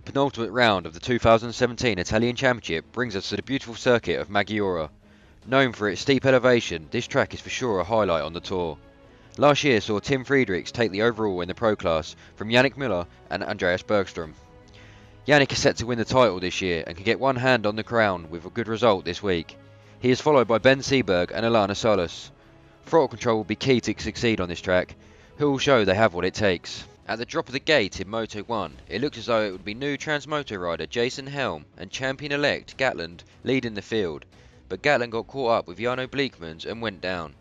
The penultimate round of the 2017 Italian Championship brings us to the beautiful circuit of Maggiora. Known for its steep elevation, this track is for sure a highlight on the tour. Last year saw Tim Friedrichs take the overall in the Pro Class from Yannick Müller and Andreas Bergström. Yannick is set to win the title this year and can get one hand on the crown with a good result this week. He is followed by Ben Seberg and Alana Solis. Throttle control will be key to succeed on this track, who will show they have what it takes. At the drop of the gate in Moto 1, it looks as though it would be new Transmoto rider Jason Helm and champion-elect Gatland leading the field, but Gatland got caught up with Jarno Bleekmans and went down.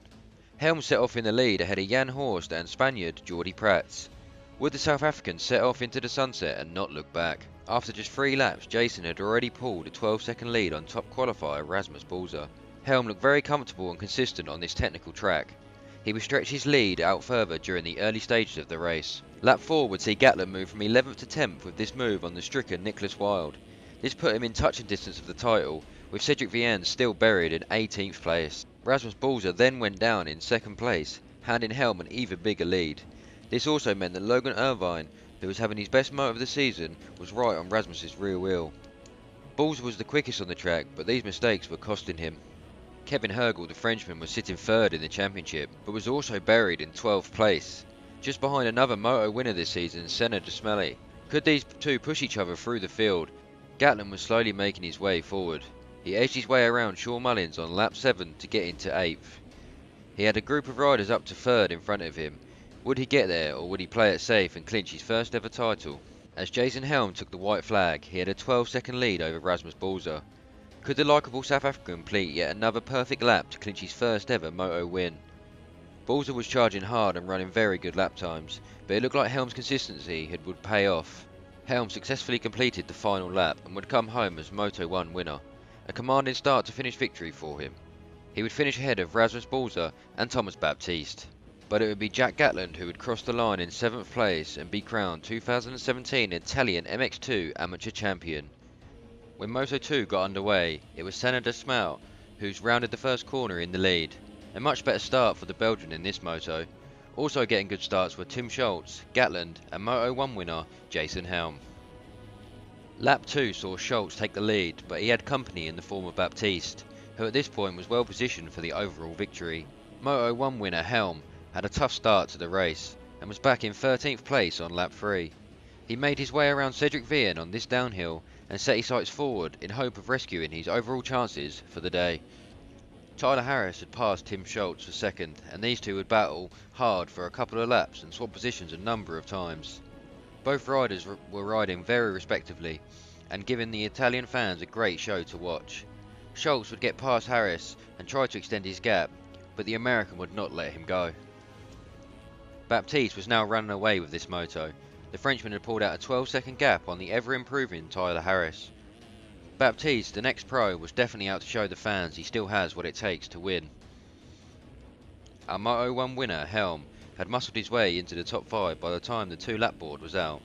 Helm set off in the lead ahead of Jan Horst and Spaniard Jordi Prats. Would the South African set off into the sunset and not look back? After just 3 laps, Jason had already pulled a 12-second lead on top qualifier Rasmus Balzer. Helm looked very comfortable and consistent on this technical track. He would stretch his lead out further during the early stages of the race. Lap 4 would see Gatland move from 11th to 10th with this move on the stricken Nicholas Wilde. This put him in touching distance of the title, with Cedric Vienne still buried in 18th place. Rasmus Balzer then went down in 2nd place, handing Helm an even bigger lead. This also meant that Logan Irvine, who was having his best motor of the season, was right on Rasmus's rear wheel. Balzer was the quickest on the track, but these mistakes were costing him. Kevin Hergel, the Frenchman, was sitting 3rd in the championship, but was also buried in 12th place, just behind another moto winner this season, Senna de Smelly. Could these two push each other through the field? Gatland was slowly making his way forward. He edged his way around Shawn Mullins on lap 7 to get into 8th. He had a group of riders up to 3rd in front of him. Would he get there, or would he play it safe and clinch his first ever title? As Jason Helm took the white flag, he had a 12-second lead over Rasmus Balzer. Could the likeable South African complete yet another perfect lap to clinch his first ever moto win? Balzer was charging hard and running very good lap times, but it looked like Helm's consistency would pay off. Helm successfully completed the final lap and would come home as Moto 1 winner, a commanding start to finish victory for him. He would finish ahead of Rasmus Balzer and Thomas Baptiste. But it would be Jack Gatland who would cross the line in 7th place and be crowned 2017 Italian MX2 Amateur Champion. When Moto 2 got underway, it was Senna de Smelly who's rounded the first corner in the lead. A much better start for the Belgian in this moto. Also getting good starts were Tim Schultz, Gatland and Moto 1 winner Jason Helm. Lap 2 saw Schultz take the lead, but he had company in the form of Baptiste, who at this point was well positioned for the overall victory. Moto 1 winner Helm had a tough start to the race and was back in 13th place on lap 3. He made his way around Cedric Vienne on this downhill and set his sights forward in hope of rescuing his overall chances for the day. Tyler Harris had passed Tim Schultz for 2nd, and these two would battle hard for a couple of laps and swap positions a number of times. Both riders were riding very respectively and giving the Italian fans a great show to watch. Schultz would get past Harris and try to extend his gap, but the American would not let him go. Baptiste was now running away with this moto. The Frenchman had pulled out a 12-second gap on the ever-improving Tyler Harris. Baptiste, the next pro, was definitely out to show the fans he still has what it takes to win. Our Moto 1 winner, Helm, had muscled his way into the top 5 by the time the 2-lap board was out.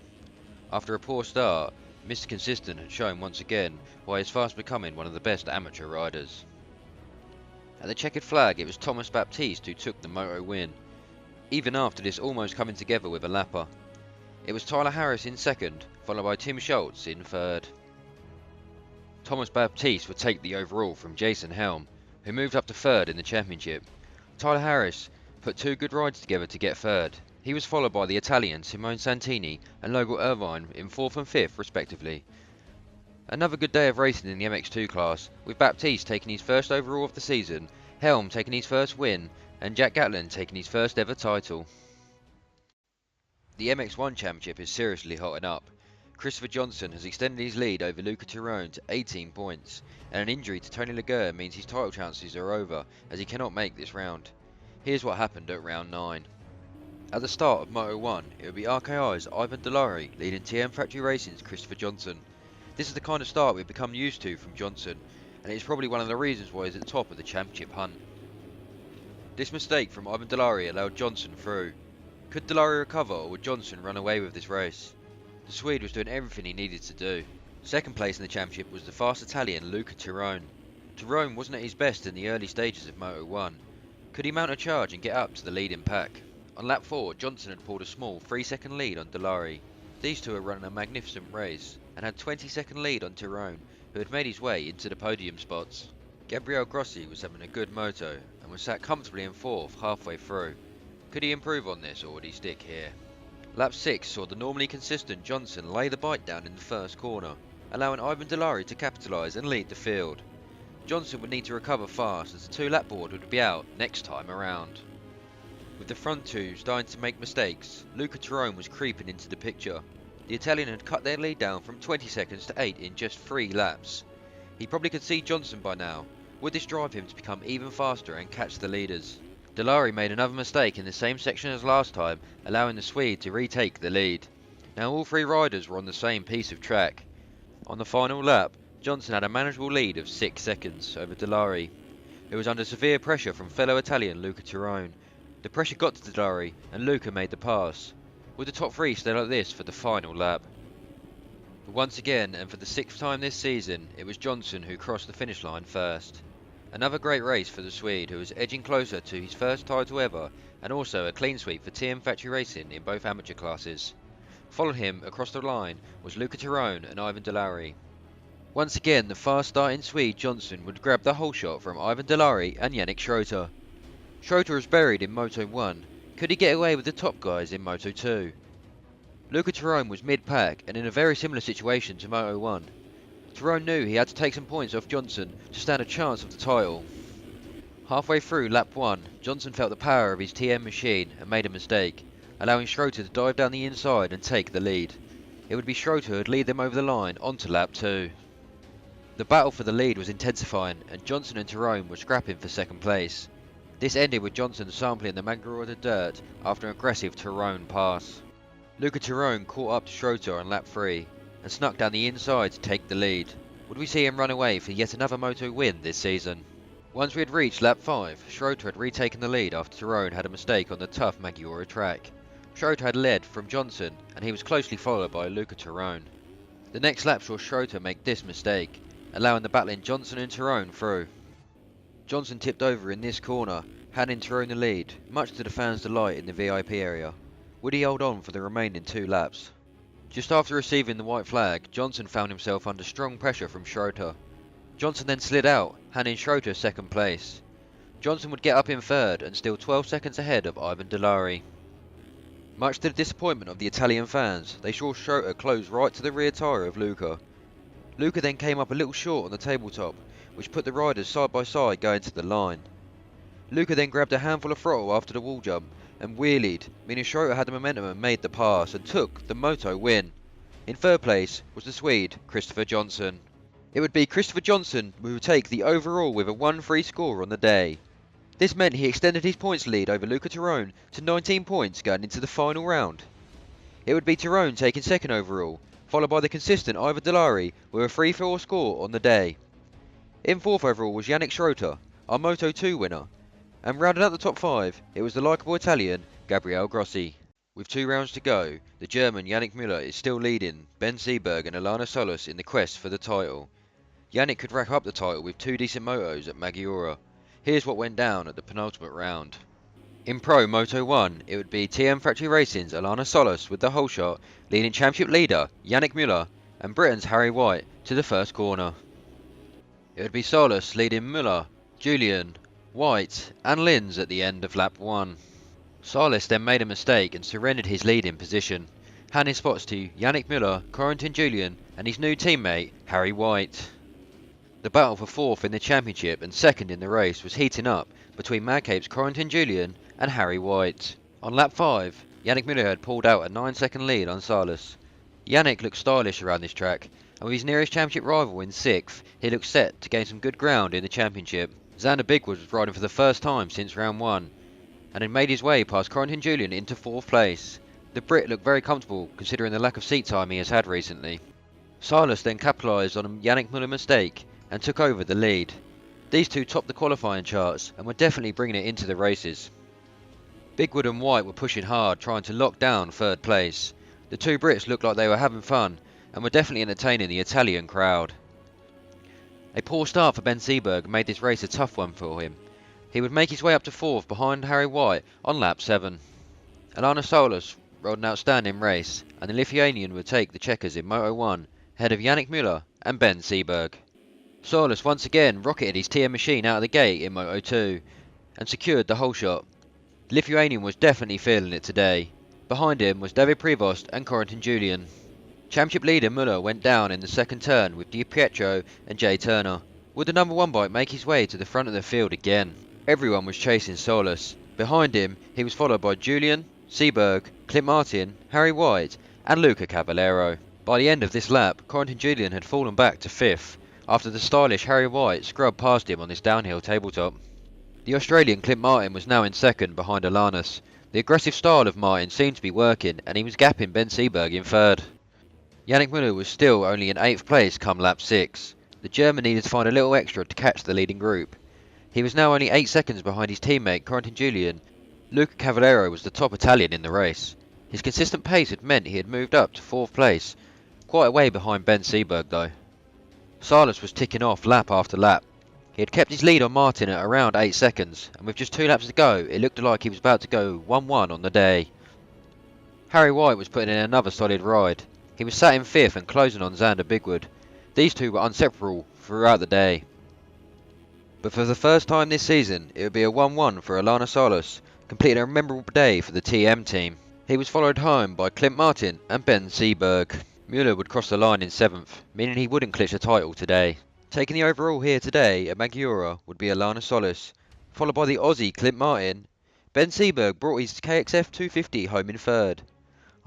After a poor start, Mr. Consistent had shown once again why he is fast becoming one of the best amateur riders. At the checkered flag, it was Thomas Baptiste who took the moto win, even after this almost coming together with a lapper. It was Tyler Harris in 2nd, followed by Tim Schultz in 3rd. Thomas Baptiste would take the overall from Jason Helm, who moved up to 3rd in the championship. Tyler Harris put 2 good rides together to get 3rd. He was followed by the Italian Simone Santini and Logan Irvine in 4th and 5th respectively. Another good day of racing in the MX2 class, with Baptiste taking his first overall of the season, Helm taking his first win, and Jack Gatland taking his first ever title. The MX1 Championship is seriously hotting up. Christopher Johnson has extended his lead over Luca Tyrone to 18 points, and an injury to Tony Laguerre means his title chances are over, as he cannot make this round. Here's what happened at round 9. At the start of Moto 1, it would be RKI's Ivan Delari leading TM Factory Racing's Christopher Johnson. This is the kind of start we've become used to from Johnson, and it is probably one of the reasons why he's at the top of the championship hunt. This mistake from Ivan Delari allowed Johnson through. Could Delari recover, or would Johnson run away with this race? The Swede was doing everything he needed to do. 2nd place in the championship was the fast Italian Luca Tyrone. Tyrone wasn't at his best in the early stages of Moto 1. Could he mount a charge and get up to the leading pack? On lap 4, Johnson had pulled a small 3-second lead on Delari. These two are running a magnificent race. and had 20-second lead on Tyrone, who had made his way into the podium spots. Gabriele Grossi was having a good moto and was sat comfortably in 4th halfway through. Could he improve on this, or would he stick here? Lap 6 saw the normally consistent Johnson lay the bike down in the first corner, allowing Ivan Delari to capitalise and lead the field. Johnson would need to recover fast as the 2-lap board would be out next time around. With the front two starting to make mistakes, Luca Tyrone was creeping into the picture. The Italian had cut their lead down from 20 seconds to 8 in just 3 laps. He probably could see Johnson by now. Would this drive him to become even faster and catch the leaders? Delari made another mistake in the same section as last time, allowing the Swede to retake the lead. Now all 3 riders were on the same piece of track. On the final lap, Johnson had a manageable lead of 6 seconds over Delari, who was under severe pressure from fellow Italian Luca Tyrone. The pressure got to Delari and Luca made the pass. Would the top 3 stay like this for the final lap? But once again, and for the 6th time this season, it was Johnson who crossed the finish line first. Another great race for the Swede, who was edging closer to his first title ever, and also a clean sweep for TM Factory Racing in both amateur classes. Following him across the line was Luca Tyrone and Ivan Delari. Once again, the fast starting Swede Johnson would grab the whole shot from Ivan Delari and Yannick Schroeter. Schroeter was buried in Moto 1. Could he get away with the top guys in Moto 2? Luca Tyrone was mid-pack and in a very similar situation to Moto 1. Tyrone knew he had to take some points off Johnson to stand a chance of the title. Halfway through lap 1, Johnson felt the power of his TM machine and made a mistake, allowing Schroeter to dive down the inside and take the lead. It would be Schroeter who would lead them over the line onto lap 2. The battle for the lead was intensifying and Johnson and Tyrone were scrapping for second place. This ended with Johnson sampling the Maggiora dirt after an aggressive Tyrone pass. Luca Tyrone caught up to Schroeter on lap 3 and snuck down the inside to take the lead. Would we see him run away for yet another Moto win this season? Once we had reached lap 5, Schroeter had retaken the lead after Tyrone had a mistake on the tough Maggiora track. Schroeter had led from Johnson and he was closely followed by Luca Tyrone. The next lap saw Schroeter make this mistake, allowing the battling Johnson and Tyrone through. Johnson tipped over in this corner, handing Tyrone the lead, much to the fans' delight in the VIP area. Would he hold on for the remaining 2 laps? Just after receiving the white flag, Johnson found himself under strong pressure from Schroeter. Johnson then slid out, handing Schroeter second place. Johnson would get up in 3rd and still 12 seconds ahead of Ivan Delari. Much to the disappointment of the Italian fans, they saw Schroeter close right to the rear tyre of Luca. Luca then came up a little short on the tabletop, which put the riders side by side going to the line. Luca then grabbed a handful of throttle after the wall jump and wheelied, meaning Schroeter had the momentum and made the pass and took the Moto win. In 3rd place was the Swede, Christopher Johnson. It would be Christopher Johnson who would take the overall with a 1-3 score on the day. This meant he extended his points lead over Luca Tyrone to 19 points going into the final round. It would be Tyrone taking 2nd overall, followed by the consistent Ivan Delari with a 3-4 score on the day. In 4th overall was Yannick Schroeter, our Moto 2 winner. And rounding out the top 5, it was the likeable Italian, Gabriele Grossi. With 2 rounds to go, the German Yannick Müller is still leading Ben Seberg and Alana Solis in the quest for the title. Yannick could rack up the title with 2 decent motos at Maggiora. Here's what went down at the penultimate round. In Pro Moto 1, it would be TM Factory Racing's Alana Solis with the whole shot, leading championship leader Yannick Müller and Britain's Harry White to the first corner. It would be Solis leading Müller, Julian, White and Linz at the end of lap 1. Solis then made a mistake and surrendered his leading position, handing spots to Yannick Müller, Corentin Julian and his new teammate Harry White. The battle for 4th in the championship and 2nd in the race was heating up between Madcape's Corentin Julian and Harry White. On lap 5, Yannick Müller had pulled out a 9-second lead on Solis. Yannick looked stylish around this track, and with his nearest championship rival in 6th, he looked set to gain some good ground in the championship. Xander Bigwood was riding for the first time since round 1, and had made his way past Corentin Julian into 4th place. The Brit looked very comfortable considering the lack of seat time he has had recently. Solis then capitalised on a Yannick Müller mistake and took over the lead. These two topped the qualifying charts and were definitely bringing it into the races. Bigwood and White were pushing hard, trying to lock down 3rd place. The 2 Brits looked like they were having fun and were definitely entertaining the Italian crowd. A poor start for Ben Seberg made this race a tough one for him. He would make his way up to 4th behind Harry White on lap 7. Alana Solis rode an outstanding race, and the Lithuanian would take the checkers in Moto 1 ahead of Yannick Müller and Ben Seberg. Salas once again rocketed his TM machine out of the gate in Moto 2 and secured the whole shot. The Lithuanian was definitely feeling it today. Behind him was David Prevost and Corentin Julian. Championship leader Müller went down in the second turn with Di Pietro and Jay Turner. Would the number 1 bike make his way to the front of the field again? Everyone was chasing Salas. Behind him, he was followed by Julian, Seberg, Clint Martin, Harry White and Luca Cavallero. By the end of this lap, Corentin Julian had fallen back to 5th, after the stylish Harry White scrubbed past him on his downhill tabletop. The Australian Clint Martin was now in second behind Alanis. The aggressive style of Martin seemed to be working and he was gapping Ben Seberg in third. Yannick Müller was still only in 8th place come lap 6. The German needed to find a little extra to catch the leading group. He was now only 8 seconds behind his teammate Corentin Julian. Luca Cavallero was the top Italian in the race. His consistent pace had meant he had moved up to 4th place, quite a way behind Ben Seberg though. Salas was ticking off lap after lap. He had kept his lead on Martin at around 8 seconds, and with just 2 laps to go, it looked like he was about to go 1-1 on the day. Harry White was putting in another solid ride. He was sat in 5th and closing on Xander Bigwood. These two were inseparable throughout the day. But for the first time this season, it would be a 1-1 for Alana Salas, completing a memorable day for the TM team. He was followed home by Clint Martin and Ben Seberg. Müller would cross the line in 7th, meaning he wouldn't clinch the title today. Taking the overall here today at Maggiora would be Alana Salas, followed by the Aussie Clint Martin. Ben Seberg brought his KXF 250 home in 3rd.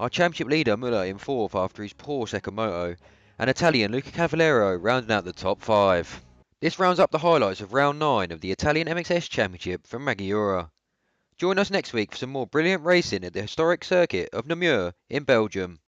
Our championship leader Müller in 4th after his poor second moto, and Italian Luca Cavallero rounding out the top 5. This rounds up the highlights of round 9 of the Italian MXS Championship from Maggiora. Join us next week for some more brilliant racing at the historic circuit of Namur in Belgium.